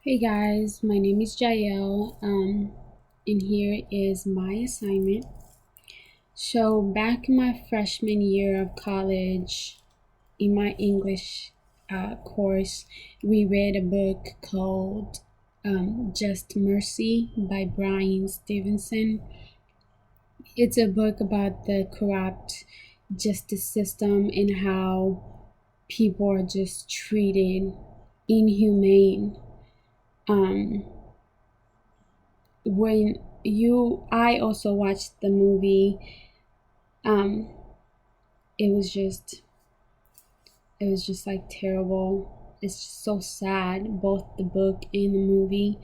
Hey guys, my name is Jael, and here is my assignment. So, back in my freshman year of college, in my English course, we read a book called Just Mercy by Brian Stevenson. It's a book about the corrupt justice system and how people are just treated inhumane. Um, when I also watched the movie, um it was just like terrible. It's just so sad, both the book and the movie.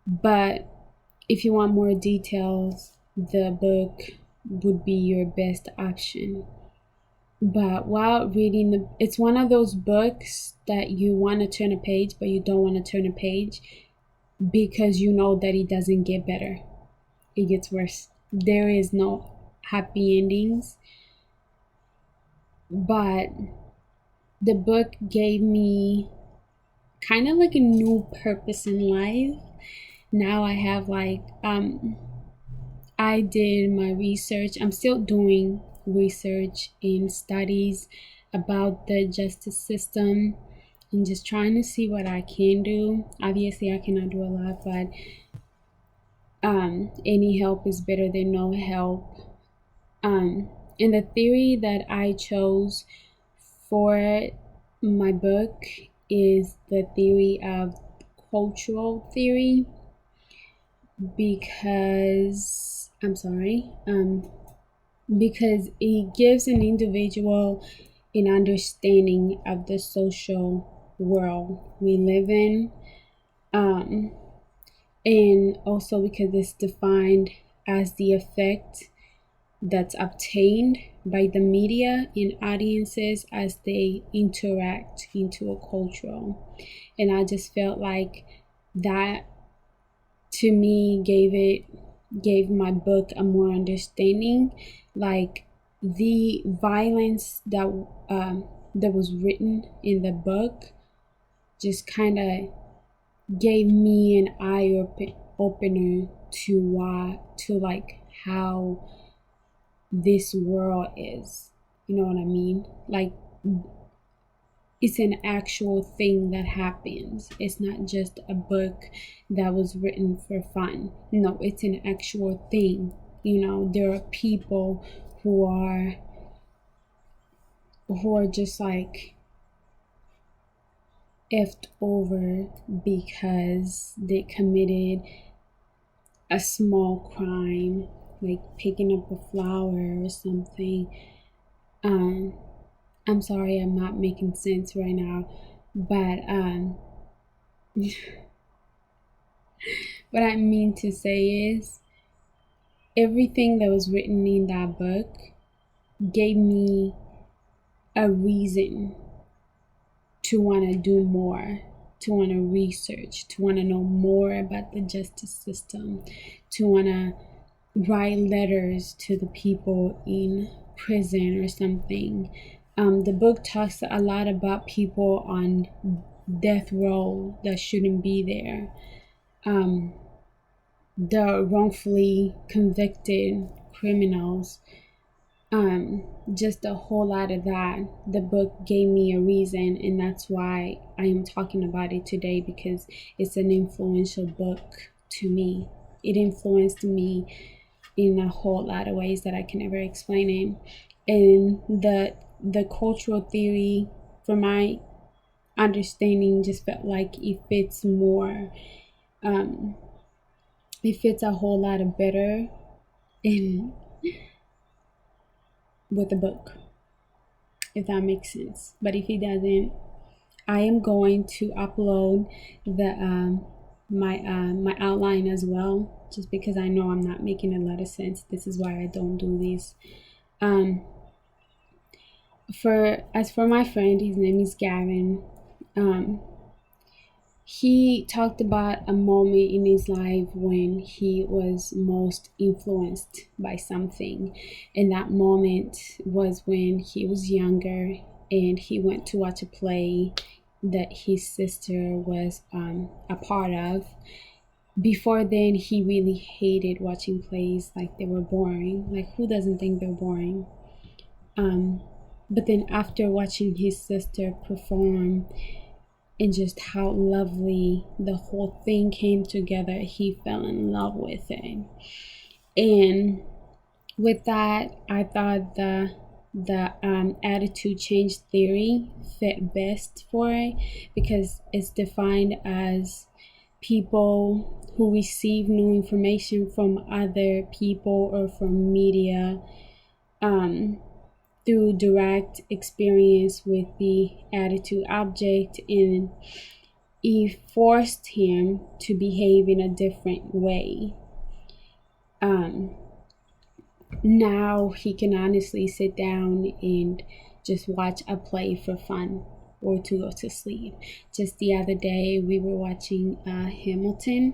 But if you want more details, the book would be your best option. But while reading it's one of those books that you want to turn a page but you don't want to turn a page because you know that it doesn't get better. It gets worse. There is no happy endings, but the book gave me kind of like a new purpose in life. Now I have I did my research. I'm still doing research and studies about the justice system and just trying to see what I can do. Obviously, I cannot do a lot, but any help is better than no help. And the theory that I chose for my book is the theory of cultural theory because because it gives an individual an understanding of the social world we live in, um, and also because it's defined as the effect that's obtained by the media and audiences as they interact into a cultural. And I just felt like that to me gave my book a more understanding, like the violence that was written in the book just kind of gave me an opener to like how this world is. You know what I mean? Like, it's an actual thing that happens. It's not just a book that was written for fun. No, it's an actual thing. You know, there are people who are just like effed over because they committed a small crime, like picking up a flower or something. Um, I'm sorry, I'm not making sense right now, but what I mean to say is everything that was written in that book gave me a reason to want to do more, to want to research, to want to know more about the justice system, to want to write letters to the people in prison or something. The book talks a lot about people on death row that shouldn't be there. The wrongfully convicted criminals, just a whole lot of that. The book gave me a reason, and that's why I am talking about it today, because it's an influential book to me. It influenced me in a whole lot of ways that I can never explain it. And the cultural theory, from my understanding, just felt like it fits more. It fits a whole lot of better in with the book, if that makes sense. But if it doesn't, I am going to upload the my outline as well, just because I know I'm not making a lot of sense. This is why I don't do this. For my friend, his name is Gavin. Um, he talked about a moment in his life when he was most influenced by something, and that moment was when he was younger and he went to watch a play that his sister was a part of. Before then, he really hated watching plays, like they were boring. Like, who doesn't think they're boring? But then after watching his sister perform and just how lovely the whole thing came together, he fell in love with it. And with that, I thought the attitude change theory fit best for it, because it's defined as people who receive new information from other people or from media through direct experience with the attitude object, and it forced him to behave in a different way. Now he can honestly sit down and just watch a play for fun or to go to sleep. Just the other day, we were watching Hamilton.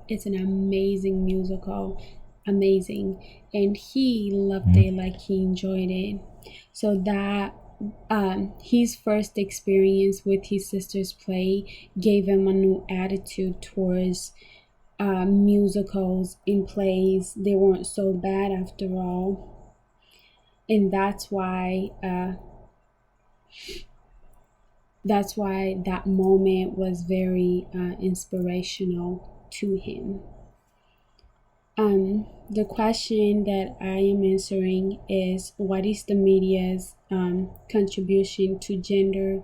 It's an amazing musical, amazing, and he loved it, like he enjoyed it. So that his first experience with his sister's play gave him a new attitude towards musicals and plays. They weren't so bad after all, and that's why that moment was very inspirational to him. The question that I am answering is, what is the media's contribution to gender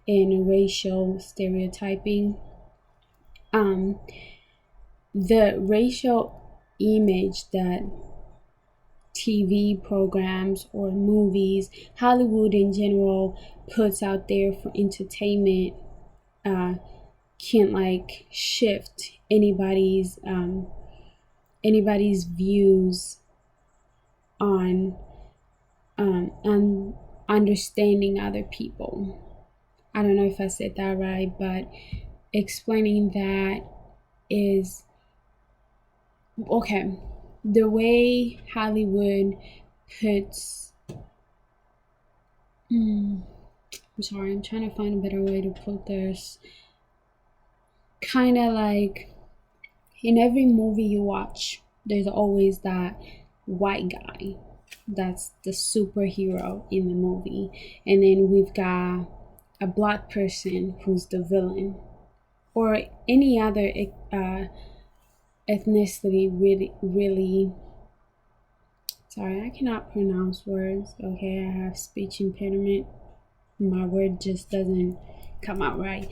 and racial stereotyping? The racial image that TV programs or movies, Hollywood in general, puts out there for entertainment can like shift anybody's views on understanding other people. I don't know if I said that right, but explaining that is okay. The way Hollywood puts I'm sorry, I'm trying to find a better way to put this. Kind of like in every movie you watch, there's always that white guy that's the superhero in the movie, and then we've got a black person who's the villain, or any other ethnicity. Really sorry, I cannot pronounce words. Okay, I have speech impediment. My word just doesn't come out right.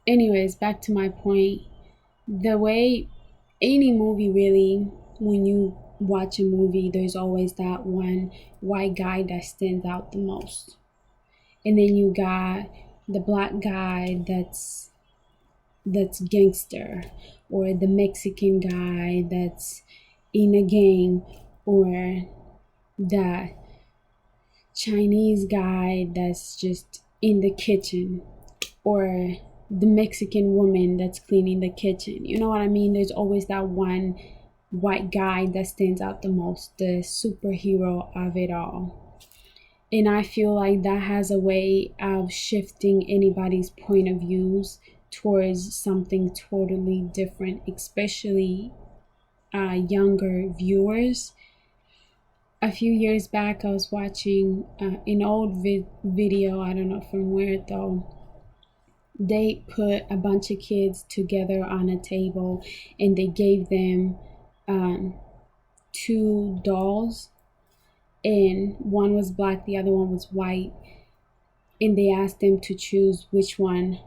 Anyways, back to my point. The way any movie, really, when you watch a movie, there's always that one white guy that stands out the most, and then you got the black guy that's gangster, or the Mexican guy that's in a gang, or the Chinese guy that's just in the kitchen, or the Mexican woman that's cleaning the kitchen. You know what I mean? There's always that one white guy that stands out the most, the superhero of it all. And I feel like that has a way of shifting anybody's point of views towards something totally different, especially younger viewers. A few years back, I was watching an old video, I don't know from where though. They put a bunch of kids together on a table, and they gave them two dolls, and one was black, the other one was white, and they asked them to choose which one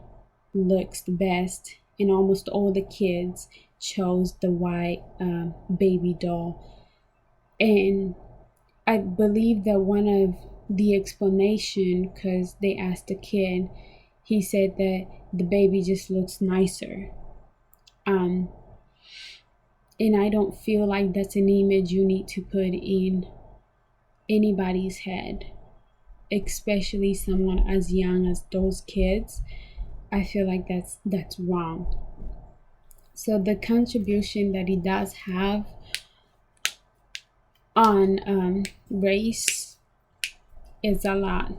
looks the best, and almost all the kids chose the white baby doll. And I believe that one of the explanation, because they asked the kid, he said that the baby just looks nicer. And I don't feel like that's an image you need to put in anybody's head, especially someone as young as those kids. I feel like that's wrong. So the contribution that it does have on race is a lot.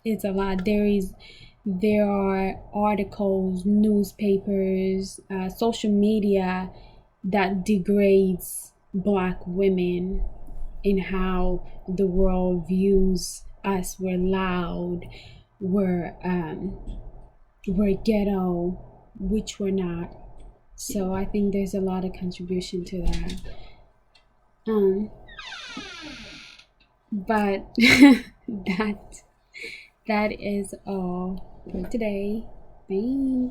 It's a lot. There are articles, newspapers, social media that degrades Black women in how the world views us. We're loud, we're ghetto, which we're not. So I think there's a lot of contribution to that. Um, but that that is all for today. Bye.